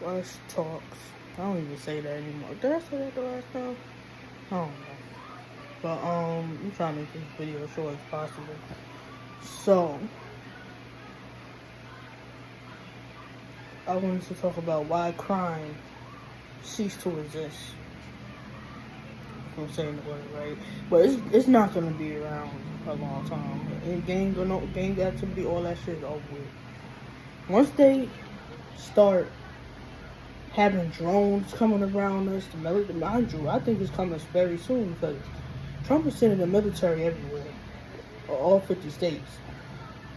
Let's talks. I don't even say that anymore. Did I say that the last time? I don't know. But I'm trying to make this video as short as possible. So I wanted to talk about why crime ceased to exist. If I'm saying the word right, but it's not gonna be around a long time. Gang activity, all that shit is over with. Once they start having drones coming around us, the military, mind you, I think it's coming very soon because Trump is sending the military everywhere, or all 50 states,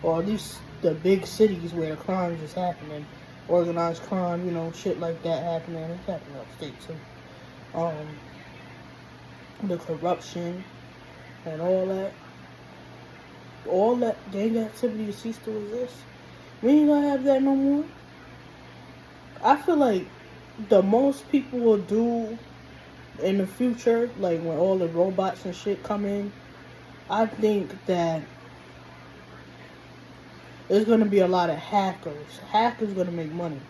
or at least the big cities where the crimes is happening, organized crime, shit like that happening. It's happening upstate too. The corruption and all that gang activity ceased to exist. We ain't gonna have that no more. I feel like the most people will do in the future, like when all the robots and shit come in, I think that there's gonna be a lot of hackers. Hackers gonna make money.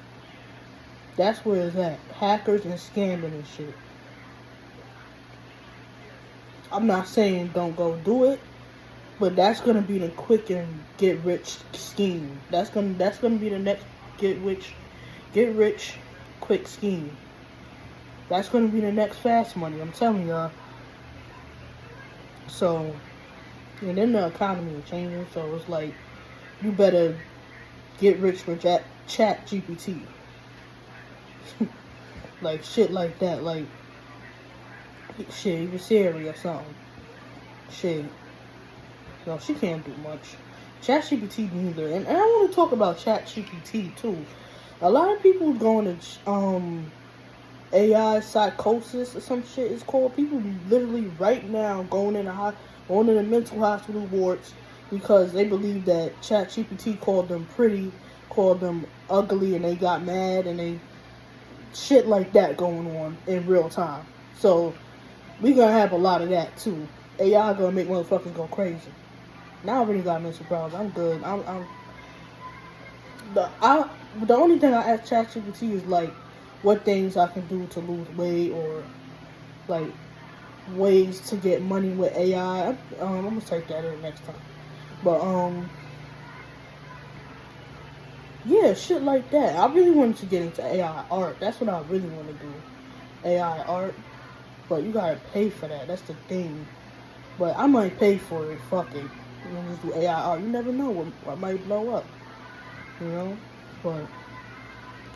That's where it's at. Hackers and scamming and shit. I'm not saying don't go do it, but that's gonna be the quick and get rich scheme. That's gonna be the next get rich quick scheme. That's gonna be the next fast money. I'm telling y'all. So, and then the economy is changing. So it's like you better get rich with Chat GPT. Like shit like that. Like shit, even Siri or something. Shit. No, she can't do much. ChatGPT neither. And I want to talk about ChatGPT too. A lot of people going to AI psychosis or some shit it's called. People literally right now going in the mental hospital wards because they believe that ChatGPT called them pretty, called them ugly, and they got mad and they shit like that going on in real time. So we gonna have a lot of that too. AI gonna make motherfuckers go crazy. Now I already got mental problems. I'm good. The only thing I ask ChatGPT is like what things I can do to lose weight or like ways to get money with AI. I'm gonna take that in next time. But yeah, shit like that. I really wanted to get into AI art. That's what I really want to do. AI art. But you gotta pay for that. That's the thing. But I might pay for it. Fuck it. You know, just do AI art. You never know what might blow up. You know? But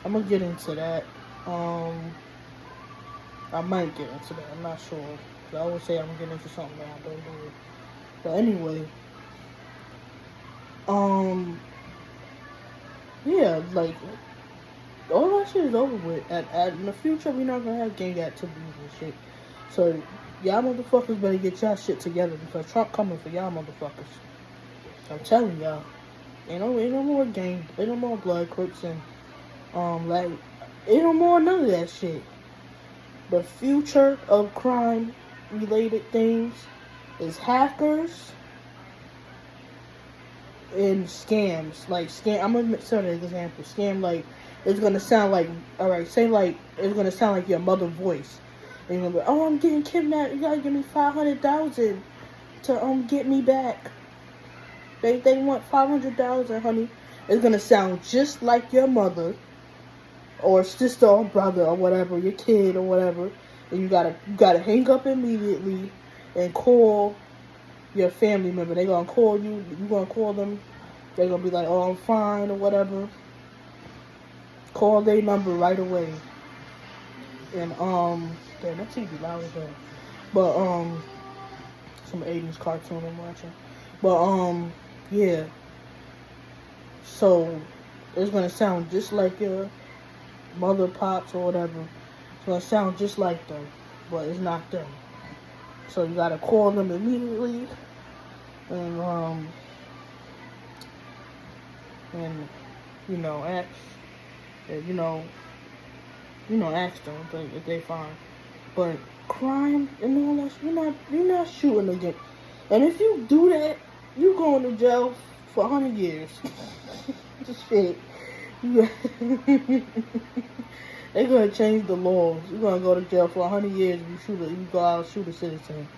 I'm gonna get into that. I might get into that. I'm not sure. I always say I'm gonna get into something that I don't do. But anyway. Yeah, like all that shit is over with. In the future, we're not gonna have gang activities and shit. So y'all motherfuckers better get y'all shit together because Trump coming for y'all motherfuckers. I'm telling y'all, ain't no more gang, ain't no more blood crips and like ain't no more none of that shit. The future of crime related things is hackers and scams. Like I'm gonna set an example. Scam like it's gonna sound like say like it's gonna sound like your mother's voice. And you're gonna be, oh, I'm getting kidnapped. You gotta give me $500,000 to get me back. They want $500,000, honey. It's gonna sound just like your mother, or sister, or brother, or whatever, your kid, or whatever. And you gotta hang up immediately and call your family member. They gonna call you. You gonna call them. They gonna be like, oh, I'm fine, or whatever. Call their number right away. And damn, that TV loud as hell. But some 80s cartoon I'm watching. But yeah. So it's gonna sound just like your mother, pops, or whatever. It's gonna sound just like them, but it's not them. So you gotta call them immediately, and ask, ask them if they fine. But crime and all that, you're not shooting again. And if you do that, you going to jail for 100 years. Shit. You They're gonna change the laws. You're gonna go to jail for 100 years if you go out and shoot a citizen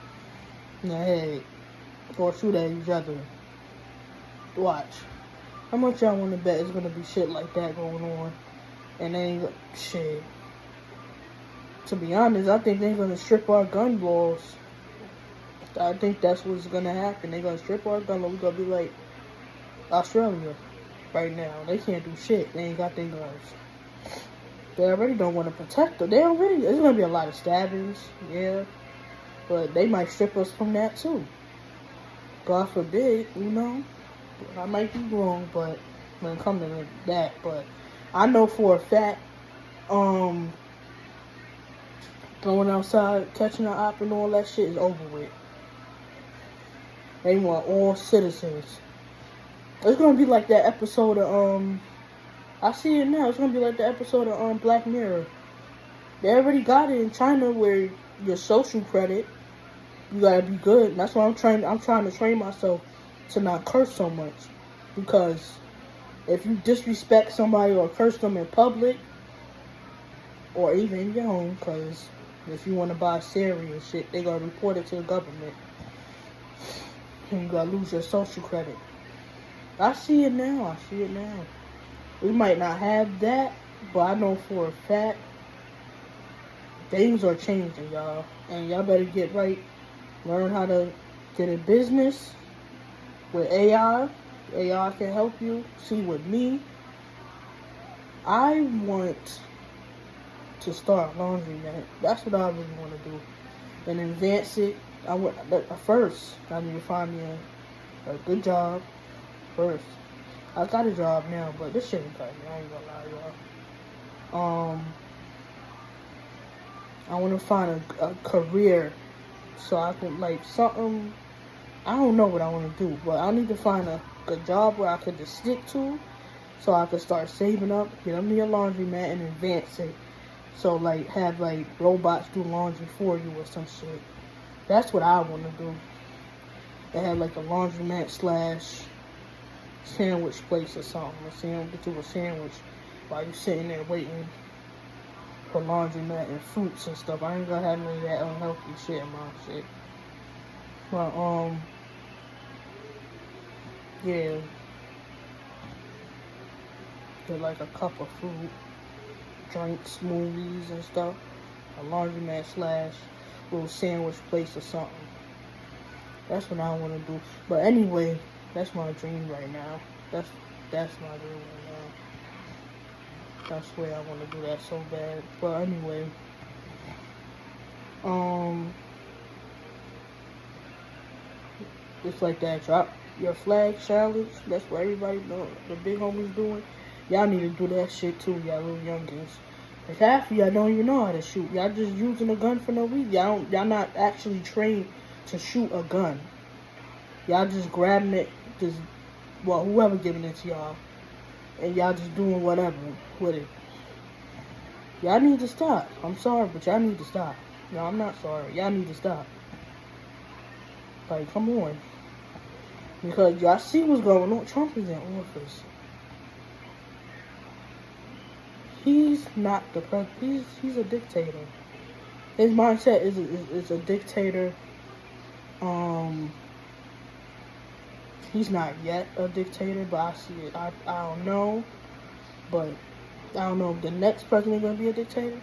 in the head or shoot at each other. Watch. How much y'all want to bet it's gonna be shit like that going on? And they ain't shit. To be honest, I think they're gonna strip our gun laws. I think that's what's gonna happen. They're gonna strip our gun laws. We're gonna be like Australia right now. They can't do shit. They ain't got their guns. They already don't want to protect them. They already. There's gonna be a lot of stabbings, yeah, but they might strip us from that too. God forbid, you know. I might be wrong, but when it comes to that, but I know for a fact, going outside, catching an op and all that shit is over with. They want all citizens. It's gonna be like that episode of I see it now. It's gonna be like the episode of Black Mirror. They already got it in China where your social credit, you gotta be good. And that's why I'm trying to train myself to not curse so much, because if you disrespect somebody or curse them in public, or even in your home, because if you want to buy cereal and shit, they gonna report it to the government, and you gotta lose your social credit. I see it now. We might not have that, but I know for a fact things are changing, y'all. And y'all better get right. Learn how to get in business with AI. AI can help you. See, with me, I want to start a laundromat. That's what I really want to do. And advance it. First, I need to find me a good job first. I got a job now, but this shit ain't cutting me. I ain't gonna lie, y'all. I want to find a career so I can, like, something. I don't know what I want to do, but I need to find a job where I can just stick to, so I can start saving up, get me a laundromat, and advance it. So, like, have, like, robots do laundry for you or some shit. That's what I want to do. They have, like, a laundromat / sandwich place or something. Get you a sandwich while you sitting there waiting for laundromat and fruits and stuff. I ain't gonna have any of that unhealthy shit in my shit. But yeah, get like a cup of fruit, drinks, smoothies and stuff. A laundromat / little sandwich place or something. That's what I want to do. But anyway, that's my dream right now. That's my dream right now. That's where I want to do that so bad. But anyway, it's like that drop your flag challenge. That's what everybody know. The big homies doing. Y'all need to do that shit too, y'all little youngins. Like half of y'all don't even know how to shoot. Y'all just using a gun for no reason. Y'all not actually trained to shoot a gun. Y'all just grabbing it, whoever giving it to y'all, and y'all just doing whatever with it. Y'all need to stop. I'm sorry, but y'all need to stop. No, I'm not sorry. Y'all need to stop. Like, come on. Because y'all see what's going on. Trump is in office. He's not the president. He's a dictator. His mindset is a dictator. He's not yet a dictator, but I see it. I don't know. But I don't know if the next president is going to be a dictator.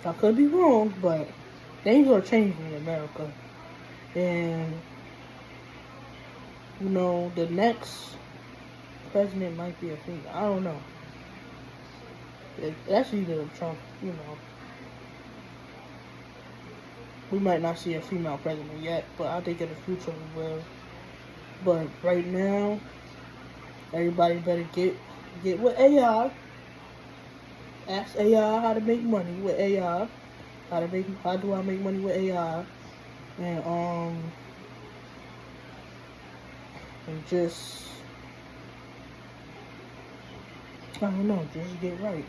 I could be wrong, but things are changing in America. And, you know, the next president might be a female. I don't know. That's either Trump, you know. We might not see a female president yet, but I think in the future we will. But right now, everybody better get with AI. Ask AI how to make money with AI. How do I make money with AI? And just, I don't know, just get right.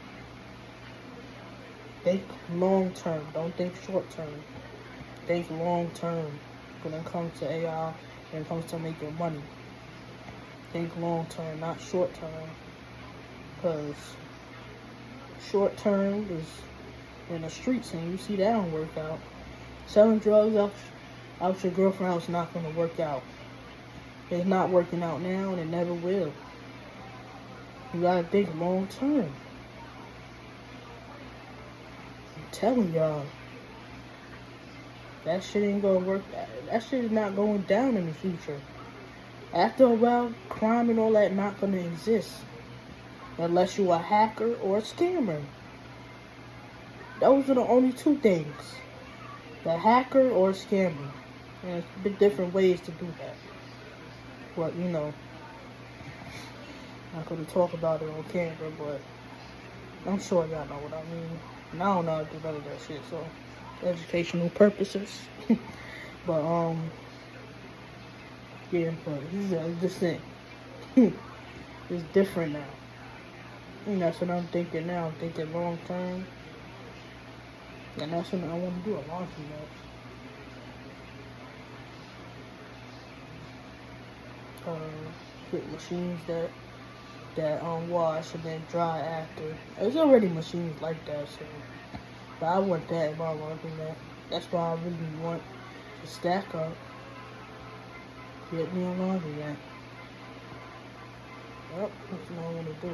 Think long term, don't think short term. Think long term when it comes to AI, when it comes to making money. Think long term, not short term. Because short term is in the streets, and you see that don't work out. Selling drugs out your girlfriend house is not going to work out. It's not working out now, and it never will. You gotta think long term. I'm telling y'all, that shit ain't gonna work. That shit is not going down in the future. After a while, crime and all that not gonna exist. Unless you a hacker or a scammer. Those are the only two things. The hacker or a scammer. And there's different ways to do that. But, you know, not gonna talk about it on camera, but I'm sure y'all know what I mean. And I don't know how to do none of that shit, so educational purposes. But yeah, but this thing. It's different now. And that's what I'm thinking now. I'm thinking long term. And that's what I want to do, a launching match. With machines that wash and then dry after. There's already machines like that, so but I want that in my laundry mat. That's why I really want to stack up. Get me a laundry mat. Yep, that's what I want to do.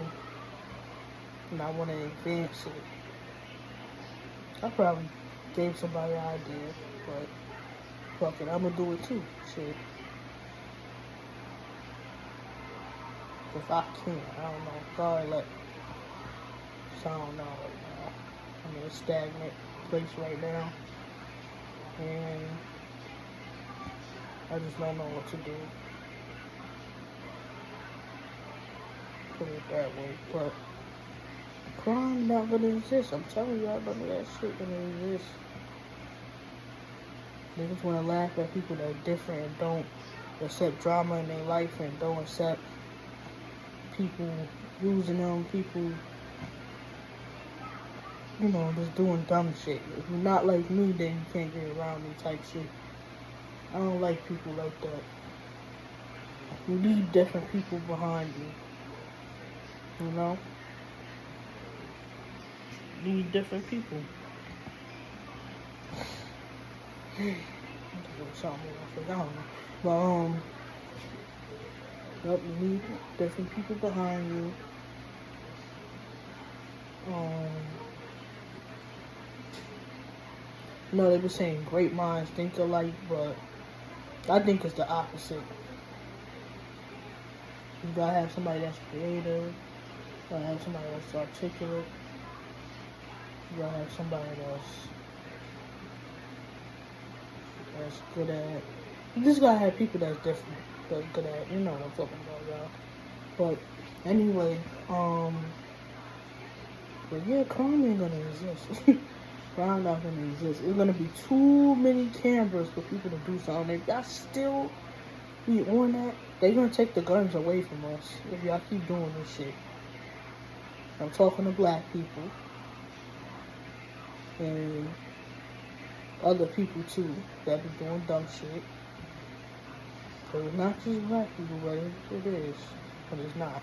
And I want to advance it. I probably gave somebody an idea, but fuck it, I'm gonna do it too. Shit. If I can, I don't know. God, let. So I don't know right now. I'm in a stagnant place right now, and I just don't know what to do. Put it that way, but crime not gonna exist. I'm telling y'all, none of that shit gonna exist. They just wanna laugh at people that are different and don't accept drama in their life and don't accept people using them, people, you know, just doing dumb shit. If you're not like me, then you can't get around me type shit. I don't like people like that. You need different people behind you. You know? You need different people. But yep, you need different people behind you. You know, they were saying great minds think alike, but I think it's the opposite. You gotta have somebody that's creative. You gotta have somebody that's articulate. You gotta have somebody that's good at. You just gotta have people that's different, that's good at. You know what I'm talking about, y'all. But anyway, but yeah, crime ain't gonna exist. Crime not gonna exist. It's gonna be too many cameras for people to do something. If y'all still be on that, they gonna take the guns away from us if y'all keep doing this shit. I'm talking to black people and other people too that be doing dumb shit. So it's not just black people, but it is. But it's not.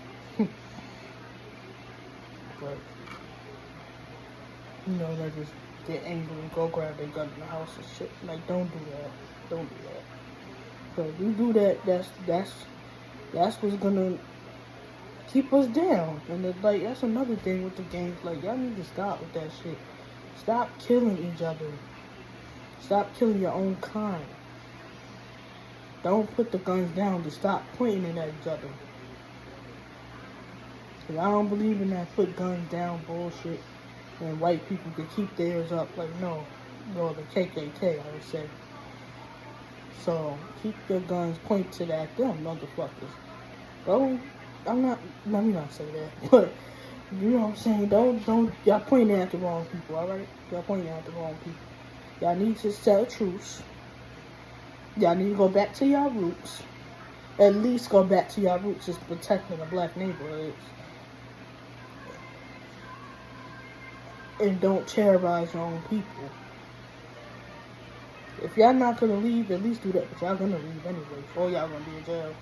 But you know, they just get angry and go grab their gun in the house and shit. Like, don't do that. Don't do that. Because if you do that, that's what's gonna keep us down. And it's like, that's another thing with the games. Like, y'all need to stop with that shit. Stop killing each other. Stop killing your own kind. Don't put the guns down. Just stop pointing it at each other. Cause I don't believe in that put guns down bullshit. And white people can keep theirs up. Like, no, the KKK, I would say. So, keep your guns pointed at them, motherfuckers. Don't, let me not say that. But, you know what I'm saying? Don't, y'all pointing at the wrong people, alright? Y'all pointing at the wrong people. Y'all need to set a truce. Y'all need to go back to y'all roots. At least go back to y'all roots, just protecting the black neighborhoods. And don't terrorize your own people. If y'all not gonna leave, at least do that. But y'all gonna leave anyway. Or y'all gonna be in jail.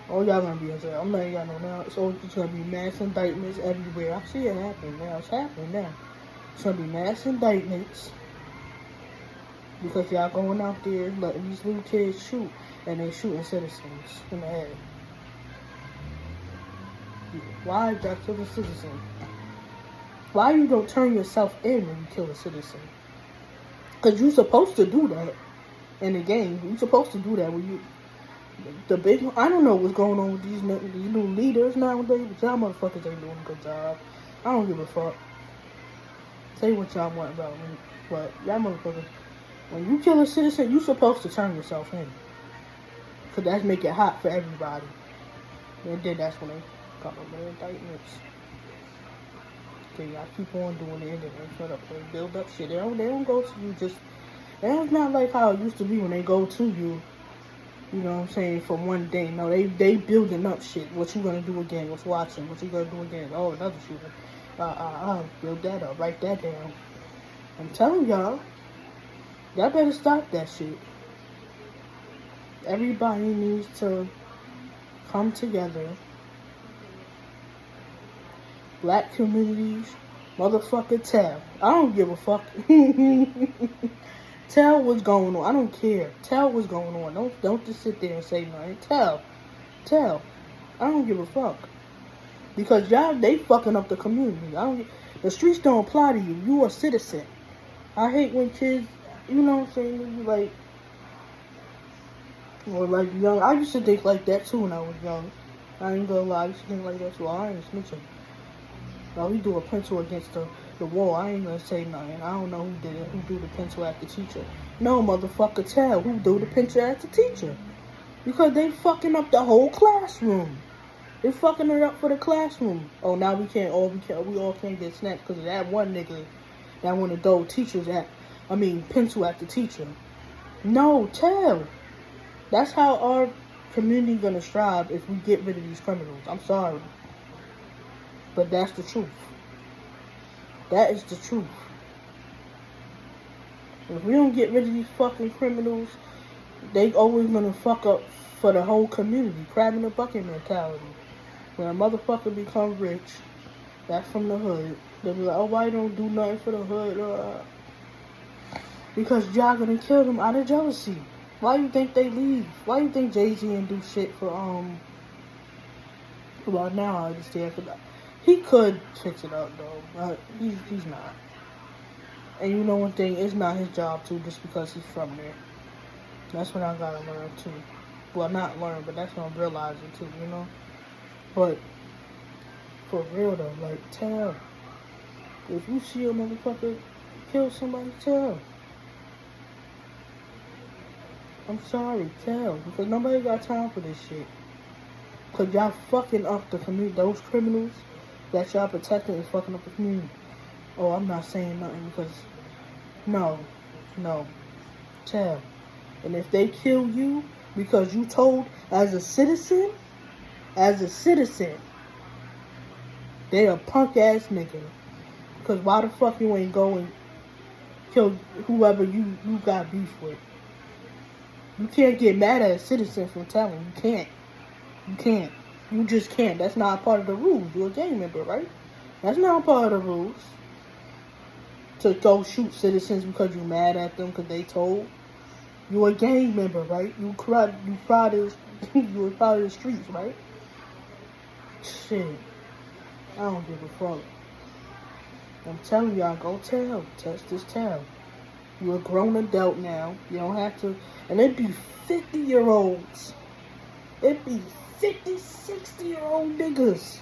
Oh, y'all gonna be in jail. I'm letting y'all know now. So it's gonna be mass indictments everywhere. I see it happening now. It's happening now. It's gonna be mass indictments because y'all going out there letting these little kids shoot, and they shooting citizens in the head. Why y'all kill a citizen? Why you don't turn yourself in when you kill a citizen? Cause you supposed to do that in the game. You supposed to do that when you. The big, I don't know what's going on with these new leaders nowadays, but y'all motherfuckers ain't doing a good job. I don't give a fuck. Say what y'all want about me, but y'all motherfuckers, when you kill a citizen, you supposed to turn yourself in. Cause that's make it hot for everybody. And then that's when they come up with indictments. Okay, y'all keep on doing it, and then shut up and build up shit. They don't go to you just. It's not like how it used to be when they go to you. You know what I'm saying? For one day. No, they building up shit. What you gonna do again? What's watching? What you gonna do again? Oh, another shooter. Build that up. Write that down. I'm telling y'all better stop that shit. Everybody needs to come together. Black communities, motherfucker, tell. I don't give a fuck. Tell what's going on. I don't care. Tell what's going on. Don't just sit there and say nothing. Tell. I don't give a fuck. Because y'all, they fucking up the community. The streets don't apply to you. You a citizen. I hate when kids, you know what I'm saying, like, or like young. I used to think like that too when I was young. I ain't gonna lie. I used to think like that too. I ain't snitching. Now we do a pencil against the wall. I ain't gonna say nothing. I don't know who did it. Who threw the pencil at the teacher? No, motherfucker, tell who threw the pencil at the teacher. Because they fucking up the whole classroom. They fucking it up for the classroom. Oh, now we all can't get snatched because of that one nigga that want to throw pencil at the teacher. No, tell. That's how our community gonna strive if we get rid of these criminals. I'm sorry. But that's the truth. That is the truth. If we don't get rid of these fucking criminals, they always gonna fuck up for the whole community. Crab in the bucket mentality. When a motherfucker become rich, that's from the hood. They'll be like, oh, why you don't do nothing for the hood? Because y'all gonna kill them out of jealousy. Why you think they leave? Why you think Jay-Z didn't do shit for, well, now I understand. He could fix it up, though, but he's not. And you know one thing, it's not his job, too, just because he's from there. That's what I gotta learn, too. Well, not learn, but that's when I'm realizing, too, you know? But, for real, though, like, tell. If you see a motherfucker kill somebody, tell. I'm sorry, tell. Because nobody got time for this shit. Because y'all fucking up the community. Those criminals that y'all protecting is fucking up the community. Oh, I'm not saying nothing because... No. Tell. And if they kill you because you told as a citizen, they a punk ass nigga. Because why the fuck you ain't go and kill whoever you got beef with? You can't get mad at a citizen for telling. You can't. You just can't. That's not part of the rules. You're a gang member, right? That's not part of the rules. To go shoot citizens because you're mad at them because they told. You're a gang member, right? You proud of the streets, right? Shit. I don't give a fuck. I'm telling y'all, go tell. Just tell. You're a grown adult now. You don't have to. And it'd be 50-year-olds. It'd be 50, 60-year-old niggas.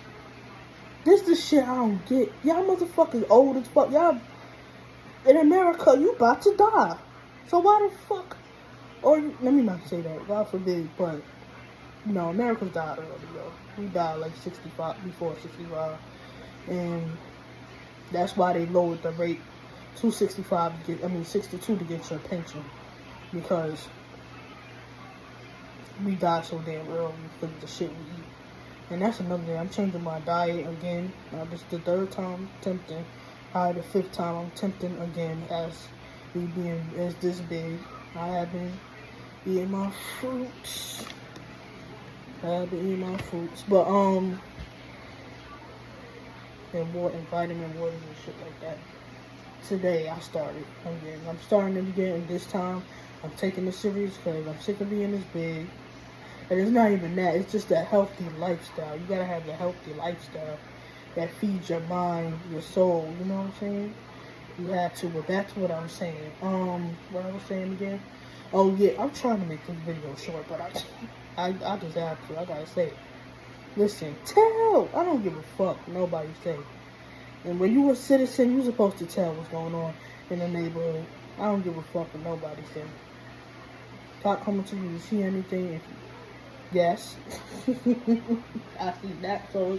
This the shit I don't get. Y'all motherfuckers old as fuck. Y'all, in America, you about to die. So why the fuck? Or, let me not say that. God forbid, but, no, America's died early, yo. We died like 65, before 65. And that's why they lowered the rate to 62 to get your pension. Because we die so damn early because of the shit we eat. And that's another thing. I'm changing my diet again. This is the third time tempting. The fifth time I'm tempting again as this big. I have been eating my fruits. I've been eating my fruits, but and more and vitamin waters and shit like that. Today I started again. I'm starting it again, and this time I'm taking it serious because I'm sick of being this big. And it's not even that. It's just that healthy lifestyle. You gotta have the healthy lifestyle that feeds your mind, your soul. You know what I'm saying? You have to. But that's what I'm saying. What I was saying again? Oh yeah, I'm trying to make this video short, but I just have to. I gotta say it. Listen, tell. I don't give a fuck. Nobody say. And when you a citizen, you're supposed to tell what's going on in the neighborhood. I don't give a fuck what nobody say. Cop coming to you, you see anything? If yes. I see that, so.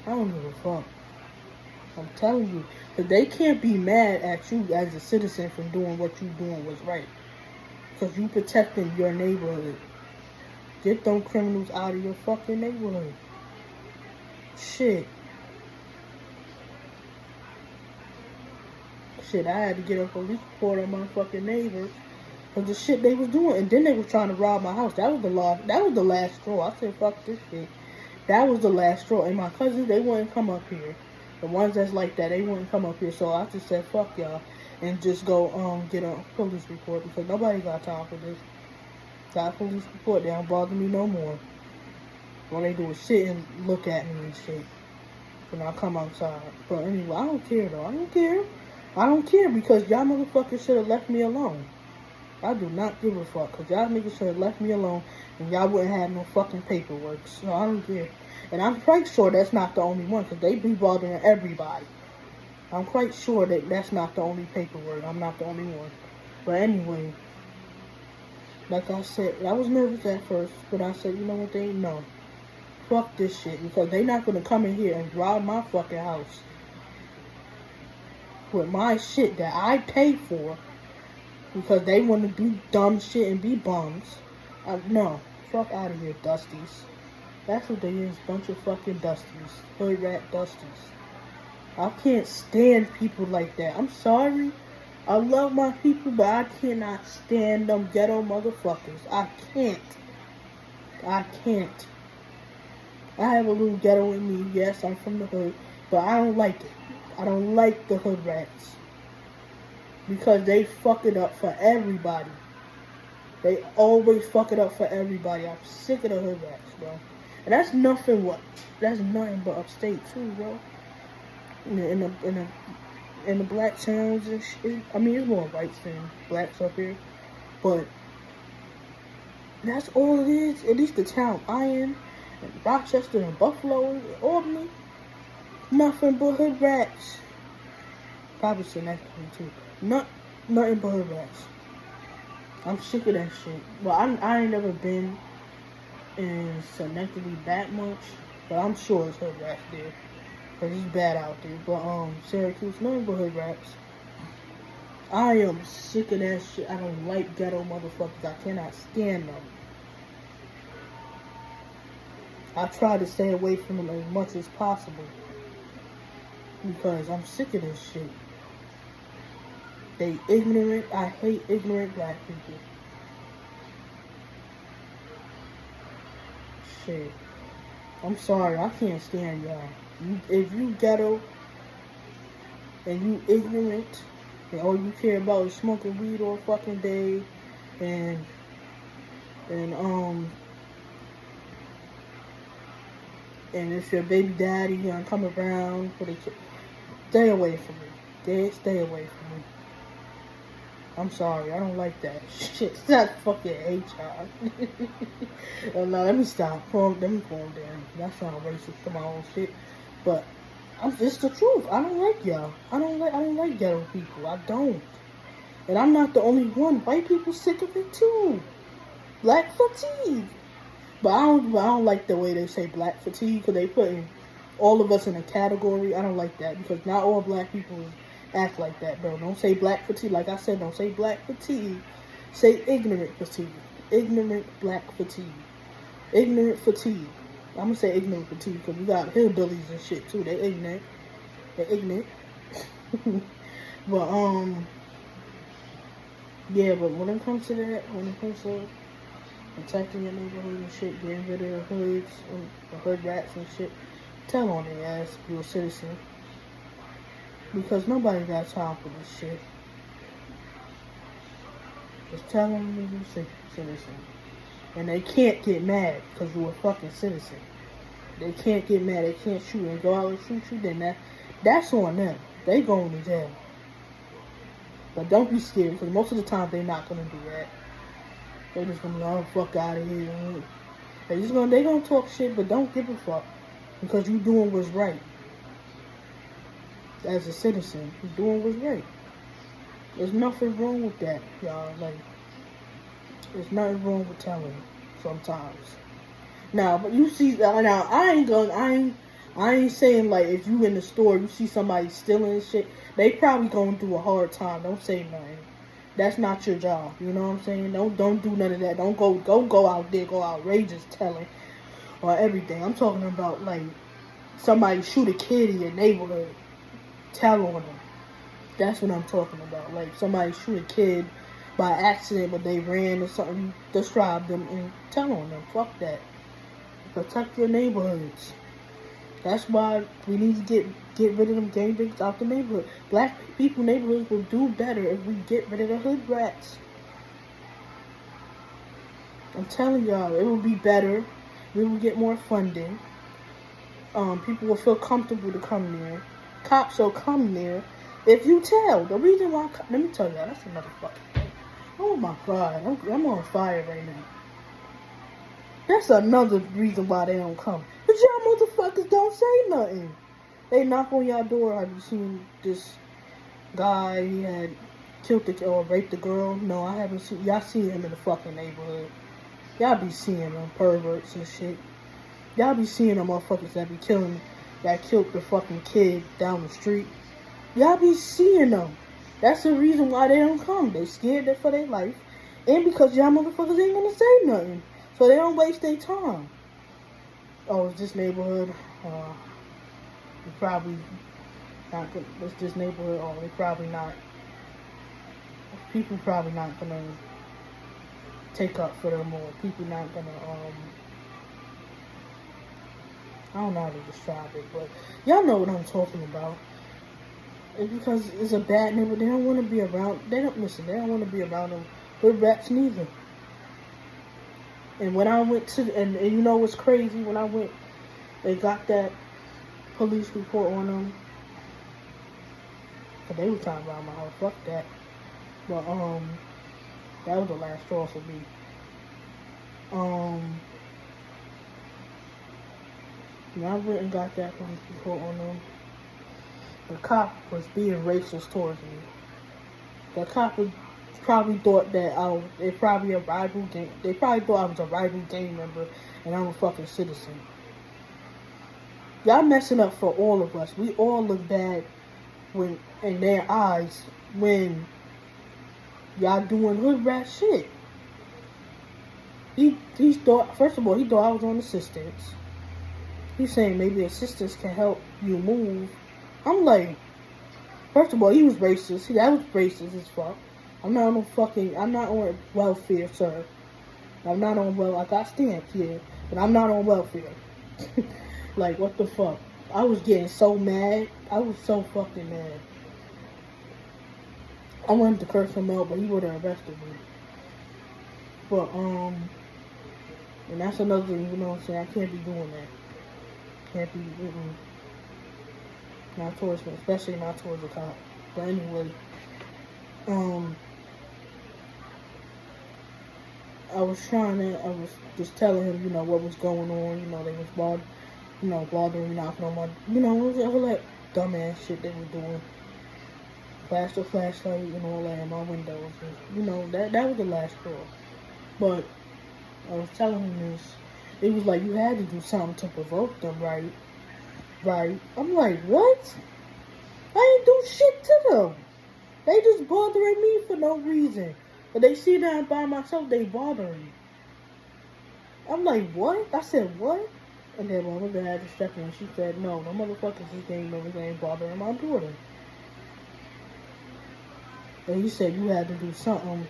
I don't give a fuck. I'm telling you. But they can't be mad at you as a citizen for doing what you doing was right. Because you protecting your neighborhood. Get them criminals out of your fucking neighborhood. Shit, I had to get a police report on my fucking neighbors for the shit they was doing. And then they was trying to rob my house. That was the last straw. I said, fuck this shit. That was the last straw. And my cousins, they wouldn't come up here. The ones that's like that, they wouldn't come up here. So I just said, fuck y'all. And just go get a police report. Because nobody got time for this. Got a police report. They don't bother me no more. All they do is sit and look at me and shit. When I come outside. But anyway, I don't care though. I don't care because y'all motherfuckers should have left me alone. I do not give a fuck because y'all niggas should have left me alone and y'all wouldn't have no fucking paperwork. So I don't care. And I'm quite sure that's not the only one because they be bothering everybody. I'm quite sure that that's not the only paperwork. I'm not the only one. But anyway, like I said, I was nervous at first, but I said, you know what, no. Fuck this shit because they not going to come in here and rob my fucking house with my shit that I pay for because they want to do dumb shit and be bums. No. Fuck out of here, Dusties. That's what they is, bunch of fucking Dusties. Hood rat Dusties. I can't stand people like that. I'm sorry. I love my people, but I cannot stand them ghetto motherfuckers. I can't. I have a little ghetto in me. Yes, I'm from the hood, but I don't like it. I don't like the hood rats. Because they fuck it up for everybody. They always fuck it up for everybody. I'm sick of the hood rats, bro. And that's nothing but upstate too, bro. In the black towns and shit. I mean, it's more whites than blacks up here. But that's all it is. At least the town I am, and Rochester and Buffalo and Albany. Nothing but hood rats. Probably Schenectady too. Nothing but hood rats. I'm sick of that shit. Well, I ain't never been in Schenectady that much, but I'm sure it's hood rats there. Cause it's bad out there. But Syracuse, nothing but hood rats. I am sick of that shit. I don't like ghetto motherfuckers. I cannot stand them. I try to stay away from them as much as possible. Because I'm sick of this shit. They ignorant. I hate ignorant black people. Shit. I'm sorry. I can't stand y'all. If you ghetto and you ignorant and all you care about is smoking weed all fucking day and if your baby daddy gonna come around for the kid, stay away from me. Stay away from me. I'm sorry, I don't like that shit. That's fucking HR. No, let me stop. Let me calm down. That sounds racist to my own shit. But it's the truth. I don't like y'all. I don't like ghetto people. I don't. And I'm not the only one. White people sick of it too. Black fatigue. But I don't like the way they say black fatigue because they put all of us in a category. I don't like that because not all black people act like that, bro. Don't say black fatigue. Like I said, don't say black fatigue. Say ignorant fatigue. Ignorant black fatigue. Ignorant fatigue. I'm gonna say ignorant fatigue because we got hillbillies and shit too. They ignorant. They're ignorant. But yeah. But when it comes to that, protecting your neighborhood and shit, getting rid of the hoods, and the hood rats and shit. Tell on their ass if you're a citizen. Because nobody got time for this shit. Just tell them you're a citizen. And they can't get mad because you're a fucking citizen. They can't get mad. They can't shoot and go out and shoot you. Then that's on them. They going to jail. But don't be scared because most of the time they're not going to do that. They're just going to be, oh, fuck out of here. They gonna talk shit, but don't give a fuck. Because you doing what's right. As a citizen, you doing what's right. There's nothing wrong with that, y'all. Like, there's nothing wrong with telling sometimes. Now, but you see, now I ain't saying like if you in the store, you see somebody stealing and shit, they probably going through a hard time. Don't say nothing. That's not your job. You know what I'm saying? Don't do none of that. Don't go out there, go outrageous telling or everything. I'm talking about like somebody shoot a kid in your neighborhood, tell on them. That's what I'm talking about. Like somebody shoot a kid by accident, but they ran or something, describe them and tell on them. Fuck that. Protect your neighborhoods. That's why we need to get rid of them gang bangers out the neighborhood. Black people neighborhoods will do better if we get rid of the hood rats. I'm telling y'all, it will be better. We will get more funding. People will feel comfortable to come there. Cops will come there if you tell. The reason why, let me tell y'all, that's another fucking thing. Oh my God, I'm on fire right now. That's another reason why they don't come. But y'all motherfuckers don't say nothing. They knock on y'all door. Have you seen this guy? He had killed or raped the girl. No, I haven't seen. Y'all see him in the fucking neighborhood. Y'all be seeing them perverts and shit. Y'all be seeing them motherfuckers that be killing, that killed the fucking kid down the street. Y'all be seeing them. That's the reason why they don't come. They scared for their life. And because y'all motherfuckers ain't gonna say nothing. So they don't waste their time. Oh, it's this neighborhood. You probably not gonna, it's this neighborhood. Oh, they probably not. People probably not gonna take up for them, or people not gonna, I don't know how to describe it, but y'all know what I'm talking about. It's because it's a bad neighborhood. They don't want to be around, they don't want to be around them hood rats neither. And when I went to, and you know what's crazy, when I went, they got that police report on them. But they were talking about my house, fuck that. But, that was the last straw for me. When I went and got that police report on them, the cop was being racist towards me. The cop was probably thought that they probably thought I was a rival gang member and I'm a fucking citizen. Y'all messing up for all of us. We all look bad when in their eyes when y'all doing hood rat shit. He thought, first of all, he thought I was on assistance. He's saying maybe assistance can help you move. I'm like, first of all, he was racist. That was racist as fuck. I'm not on welfare, sir. I'm not on I got stamps here, but I'm not on welfare. Like, what the fuck? I was getting so mad. I was so fucking mad. I wanted to curse him out, but he would have arrested me. But, and that's another thing, you know what I'm saying? I can't be doing that. Can't be, not towards me, especially not towards a cop. But anyway, I was just telling him, you know, what was going on. You know, they was bothering me, knocking on my, all that dumbass shit they were doing. Flash the flashlight and all that in my windows. And, that was the last straw. But I was telling him this. It was like, you had to do something to provoke them, right? Right? I'm like, what? I ain't do shit to them. They just bothering me for no reason. But they see that I'm by myself, they bothering me. I'm like, what? I said, what? And then my mother had to step in. She said, no, the motherfuckers just ain't everything bothering my daughter. And you said you had to do something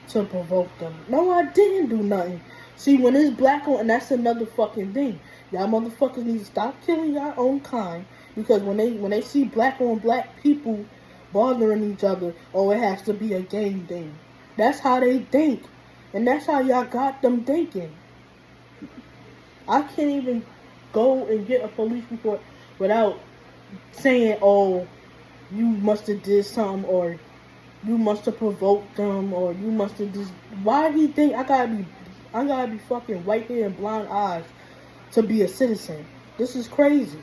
to provoke them. No, I didn't do nothing. See, when it's black on, and that's another fucking thing. Y'all motherfuckers need to stop killing your own kind, because when they see black on black people bothering each other, oh, it has to be a gang thing. That's how they think, and that's how y'all got them thinking. I can't even go and get a police report without saying, oh, you must have did something, or you must have provoked them, or you must have just. Why do you think I gotta be fucking white hair and blonde eyes to be a citizen? This is crazy.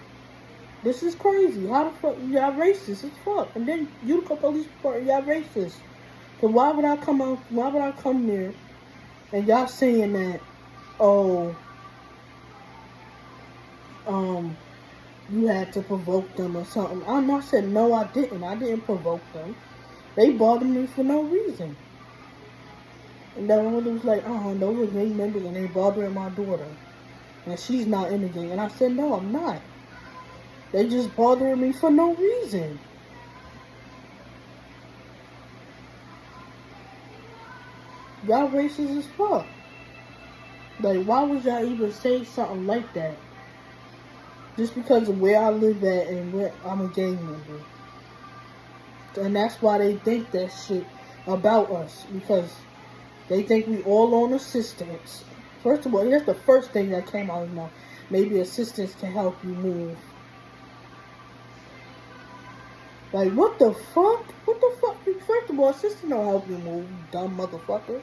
This is crazy. How the fuck y'all racist as fuck? And then you call police report and y'all racist. So why would I come out? Why would I come there and y'all saying that? Oh, you had to provoke them or something. I said no, I didn't. I didn't provoke them. They bothered me for no reason. And then one was like, those are gang members and they bothering my daughter. And she's not in the gang. And I said, no, I'm not. They just bothering me for no reason. Y'all racist as fuck. Like, why would y'all even say something like that? Just because of where I live at and where I'm a gang member. And that's why they think that shit about us. Because they think we all on assistance. First of all, that's the first thing that came out of my mouth. Maybe assistance can help you move. Like, what the fuck? What the fuck? First of all, assistance don't help you move, you dumb motherfucker.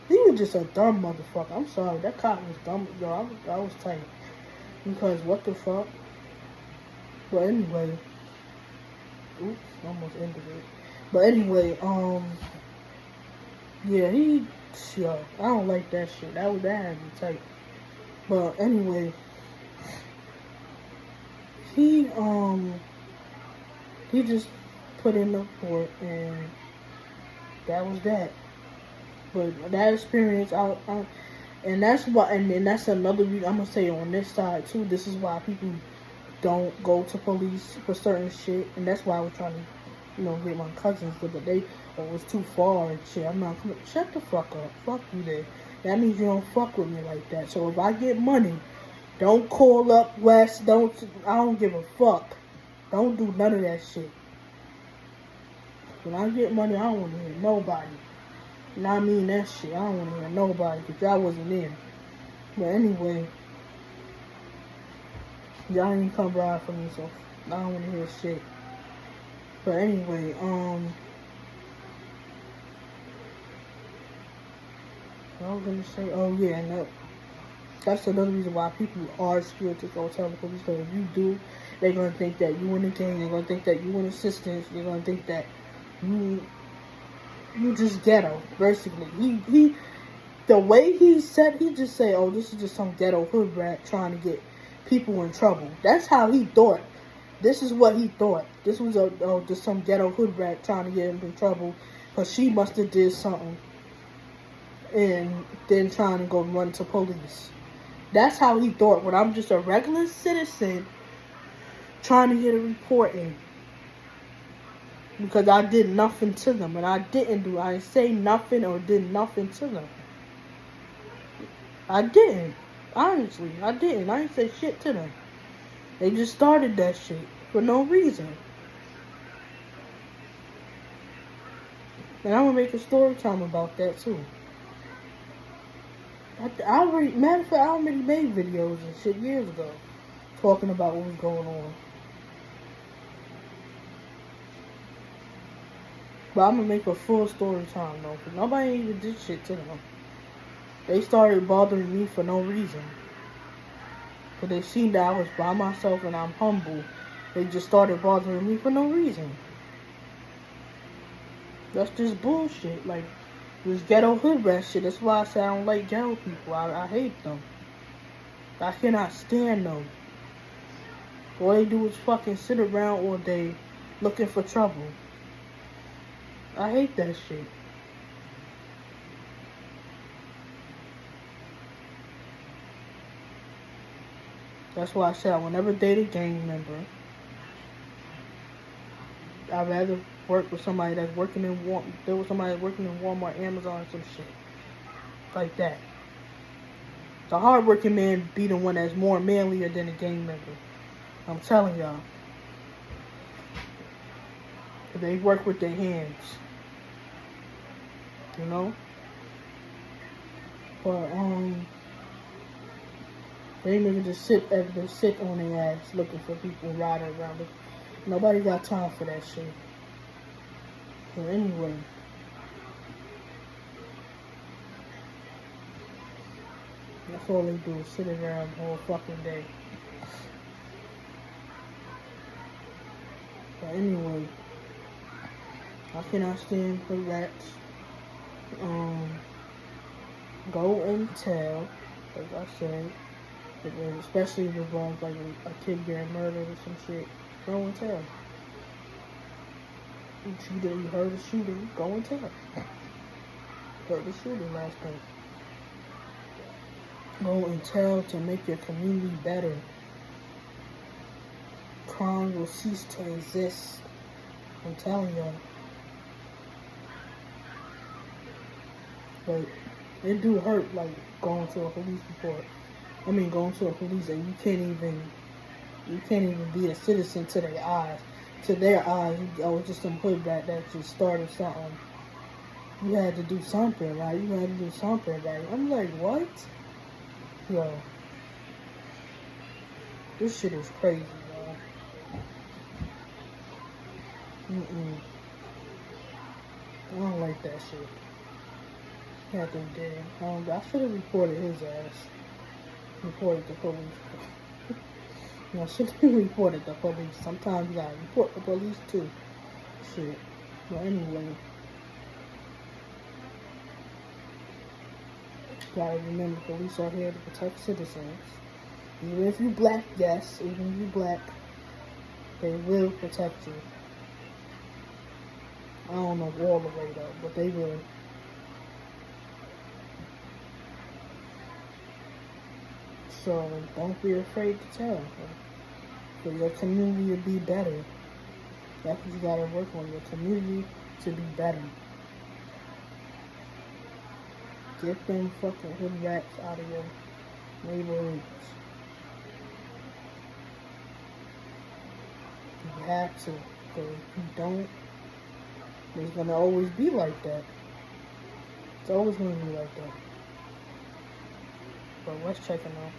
He was just a dumb motherfucker. I'm sorry, that cop was dumb. Yo, I was tight. Because what the fuck? But anyway. Oops, almost ended it. But anyway, yeah, yo, I don't like that shit. That had me tight. But anyway, he just put in the report and that was that. But that experience, and that's why, and then that's another reason I'm gonna say on this side too. This is why people don't go to police for certain shit, and that's why I was trying to, get my cousins, but it was too far and shit. I'm not coming. Shut the fuck up. Fuck you there. That means you don't fuck with me like that. So if I get money, don't call up West. I don't give a fuck. Don't do none of that shit. When I get money, I don't want to hear nobody. And I mean that shit. I don't want to hear nobody because y'all wasn't there. But anyway, y'all ain't come ride for me, so I don't want to hear shit. But anyway, I was gonna say, oh yeah, and that's another reason why people are scared to go tell the police. Because if you do, they're gonna think that you in the gang. They're gonna think that you in assistance. They're gonna think that you just ghetto. Basically, he the way he said, he just say, oh, this is just some ghetto hood rat trying to get people in trouble. That's how he thought. This is what he thought. This was just some ghetto hood rat trying to get him in trouble because she must have did something. And then trying to go run to police. That's how he thought. When I'm just a regular citizen trying to get a report in. Because I did nothing to them. And I didn't say nothing or did nothing to them. I didn't. Honestly, I didn't. I didn't say shit to them. They just started that shit for no reason. And I'm going to make a story time about that too. Matter of fact, I already made videos and shit years ago talking about what was going on. But I'm gonna make a full story time though, because nobody even did shit to them. They started bothering me for no reason. Because they seen that I was by myself and I'm humble. They just started bothering me for no reason. That's just bullshit. Like, this ghetto hood rat shit. That's why I say I don't like ghetto people. I hate them. I cannot stand them. All they do is fucking sit around all day looking for trouble. I hate that shit. That's why I said I will never date a gang member. I'd rather work with somebody that's working in Walmart, Amazon, some shit like that. The hardworking man be the one that's more manlier than a gang member. I'm telling y'all. They work with their hands. You know? But, they niggas just sit on their ass looking for people riding around it. Nobody got time for that shit. But anyway. That's all they do is sit around all fucking day. But anyway, I cannot stand for rats. Go and tell, like I said, especially if it involves like a kid getting murdered or some shit. Go and tell. You heard the shooting, go and tell. Heard the shooting last night. Go and tell to make your community better. Crime will cease to exist. I'm telling y'all. But it do hurt, like, going to a police report. I mean, going to a police and you can't even be a citizen to their eyes. To their eyes, it's just some hood rat that just started something. You had to do something, right? You had to do something, right? I'm like, what? Yo. This shit is crazy, yo. I don't like that shit. Got them dead. I should have reported his ass. Reported the police. I should have reported the police. Sometimes you gotta report the police too. Shit. But anyway. Gotta remember, police are here to protect citizens. Even if you black, yes, even if you black, they will protect you. I don't know all the way though, but they will. So don't be afraid to tell. For your community to be better. That's what you gotta work on, your community to be better. Get them fucking hood rats out of your neighborhoods. You have to. Because if you don't, it's gonna always be like that. It's always gonna be like that. But let's check it out.